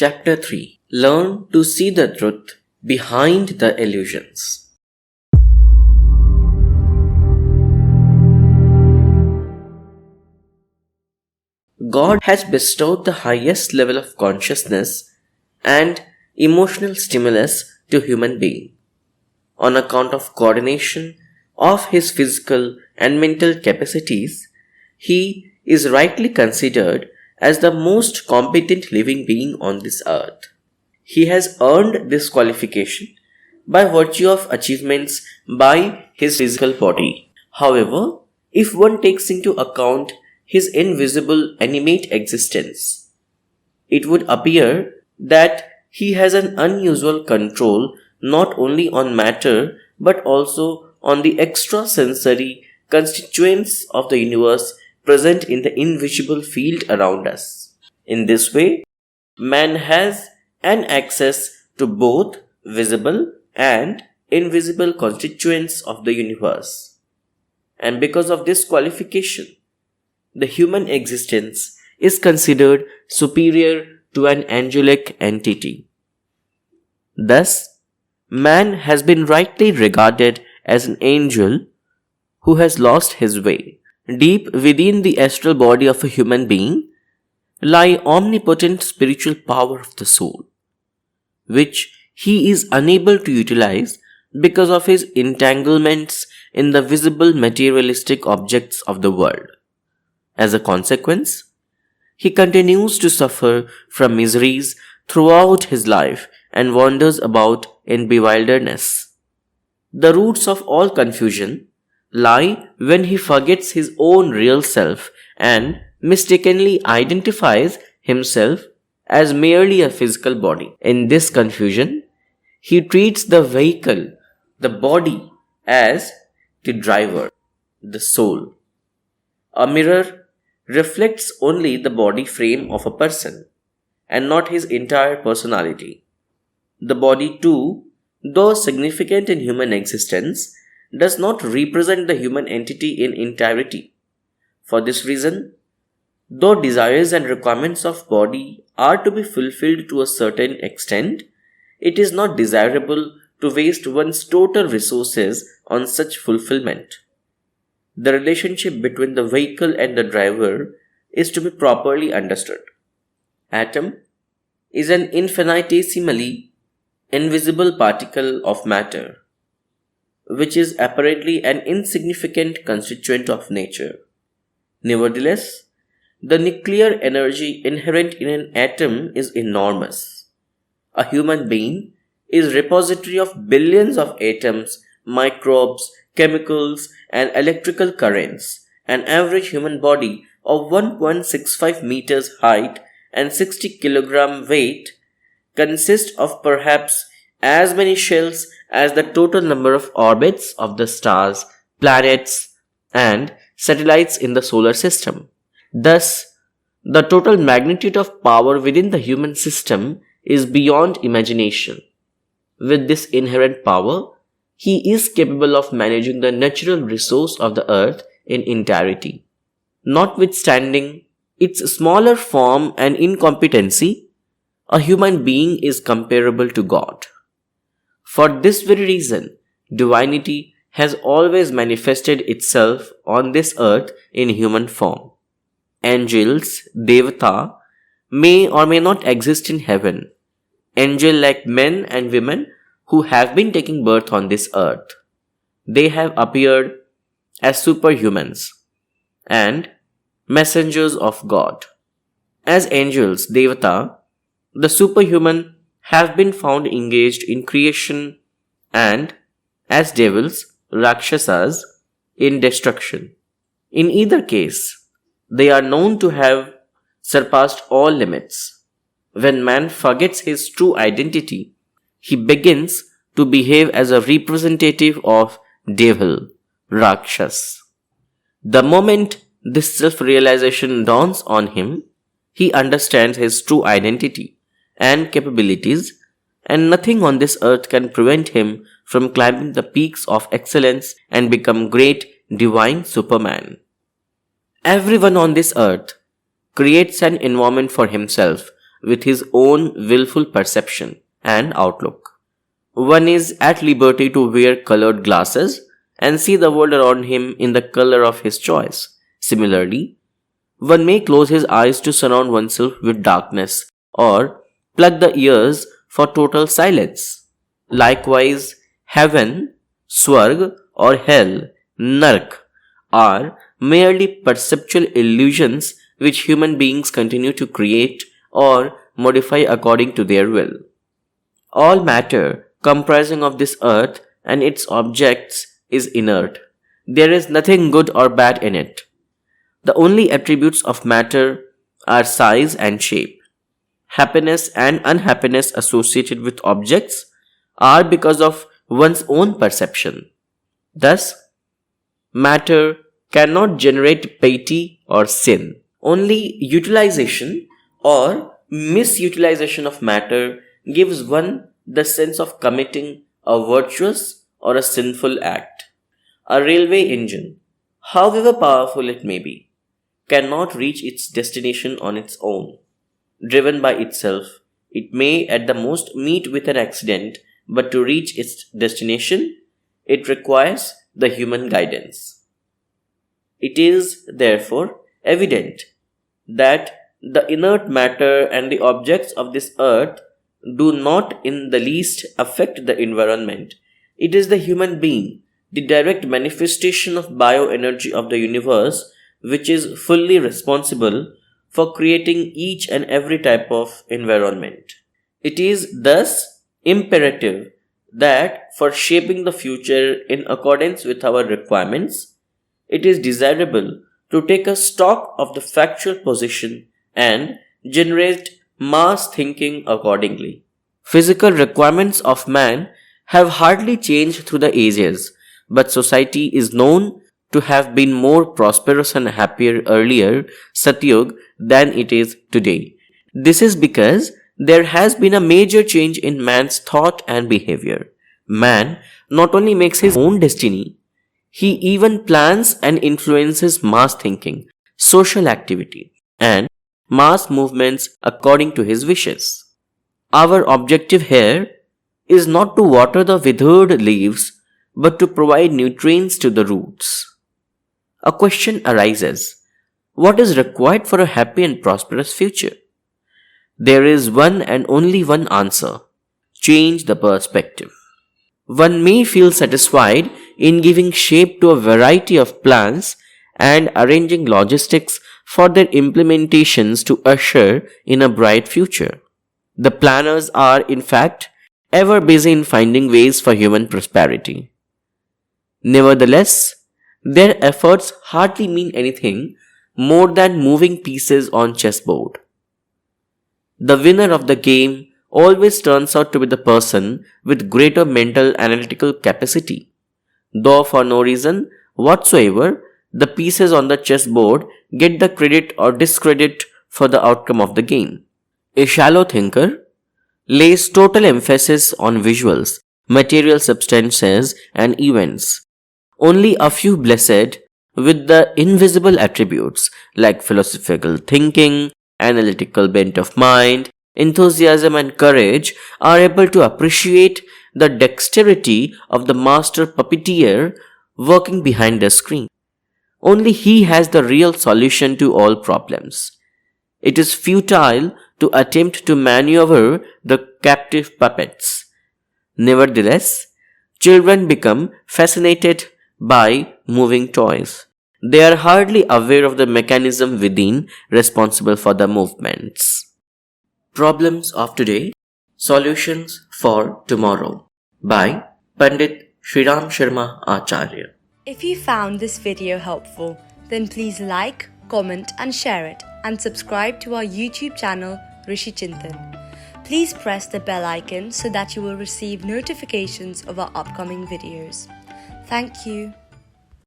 Chapter 3. Learn to see the truth behind the illusions. God has bestowed the highest level of consciousness and emotional stimulus to human being on account of coordination of his physical and mental capacities. He is rightly considered as the most competent living being on this earth. He has earned this qualification by virtue of achievements by his physical body. However, if one takes into account his invisible animate existence, it would appear that he has an unusual control not only on matter but also on the extrasensory constituents of the universe present in the invisible field around us. In this way, man has an access to both visible and invisible constituents of the universe. And because of this qualification, the human existence is considered superior to an angelic entity. Thus, man has been rightly regarded as an angel who has lost his way. Deep within the astral body of a human being lie omnipotent spiritual power of the soul, which he is unable to utilize because of his entanglements in the visible materialistic objects of the world. As a consequence, he continues to suffer from miseries throughout his life and wanders about in bewilderness. The roots of all confusion lie when he forgets his own real self and mistakenly identifies himself as merely a physical body. In this confusion, he treats the vehicle, the body, as the driver, the soul. A mirror reflects only the body frame of a person and not his entire personality. The body too, though significant in human existence, does not represent the human entity in entirety. For this reason, though desires and requirements of body are to be fulfilled to a certain extent, it is not desirable to waste one's total resources on such fulfillment. The relationship between the vehicle and the driver is to be properly understood. Atom is an infinitesimally invisible particle of matter, which is apparently an insignificant constituent of nature. Nevertheless, the nuclear energy inherent in an atom is enormous. A human being is repository of billions of atoms, microbes, chemicals, and electrical currents. An average human body of 1.65 meters height and 60 kilogram weight consists of perhaps as many shells as the total number of orbits of the stars, planets, and satellites in the solar system. Thus, the total magnitude of power within the human system is beyond imagination. With this inherent power, he is capable of managing the natural resource of the earth in entirety. Notwithstanding its smaller form and incompetency, a human being is comparable to God. For this very reason, divinity has always manifested itself on this earth in human form. Angels, devata, may or may not exist in heaven. Angel-like men and women who have been taking birth on this earth. They have appeared as superhumans and messengers of God. As angels, devata, the superhuman have been found engaged in creation, and as devils, rakshasas, in destruction. In either case, they are known to have surpassed all limits. When man forgets his true identity, he begins to behave as a representative of devil, rakshas. The moment this self-realization dawns on him, he understands his true identity and capabilities, and nothing on this earth can prevent him from climbing the peaks of excellence and become great divine Superman. Everyone on this earth creates an environment for himself with his own willful perception and outlook. One is at liberty to wear colored glasses and see the world around him in the color of his choice. Similarly, one may close his eyes to surround oneself with darkness or plug the ears for total silence. Likewise, heaven, swarg, or hell, nark, are merely perceptual illusions which human beings continue to create or modify according to their will. All matter comprising of this earth and its objects is inert. There is nothing good or bad in it. The only attributes of matter are size and shape. Happiness and unhappiness associated with objects are because of one's own perception. Thus, matter cannot generate piety or sin. Only utilization or misutilization of matter gives one the sense of committing a virtuous or a sinful act. A railway engine, however powerful it may be, cannot reach its destination on its own. Driven by itself, it may at the most meet with an accident, but to reach its destination, it requires the human guidance. It is, therefore, evident that the inert matter and the objects of this earth do not in the least affect the environment. It is the human being, the direct manifestation of bioenergy of the universe, which is fully responsible for creating each and every type of environment. It is thus imperative that for shaping the future in accordance with our requirements, it is desirable to take a stock of the factual position and generate mass thinking accordingly. Physical requirements of man have hardly changed through the ages, but society is known to have been more prosperous and happier earlier Satyug than it is today. This is because there has been a major change in man's thought and behavior. Man not only makes his own destiny, he even plans and influences mass thinking, social activity, and mass movements according to his wishes. Our objective here is not to water the withered leaves, but to provide nutrients to the roots. A question arises: what is required for a happy and prosperous future? There is one and only one answer: change the perspective. One may feel satisfied in giving shape to a variety of plans and arranging logistics for their implementations to usher in a bright future. The planners are, in fact, ever busy in finding ways for human prosperity. Nevertheless, their efforts hardly mean anything more than moving pieces on chessboard. The winner of the game always turns out to be the person with greater mental analytical capacity, though for no reason whatsoever the pieces on the chessboard get the credit or discredit for the outcome of the game. A shallow thinker lays total emphasis on visuals, material substances and events. Only a few blessed with the invisible attributes like philosophical thinking, analytical bent of mind, enthusiasm and courage are able to appreciate the dexterity of the master puppeteer working behind the screen. Only he has the real solution to all problems. It is futile to attempt to maneuver the captive puppets. Nevertheless, children become fascinated by moving toys. They are hardly aware of the mechanism within responsible for the movements. Problems of today, solutions for tomorrow by PtShriramSharmaAcharya. If you found this video helpful, then please like, comment and share it, and subscribe to our YouTube channel RishiChintan. Please press the bell icon so that you will receive notifications of our upcoming videos. Thank you.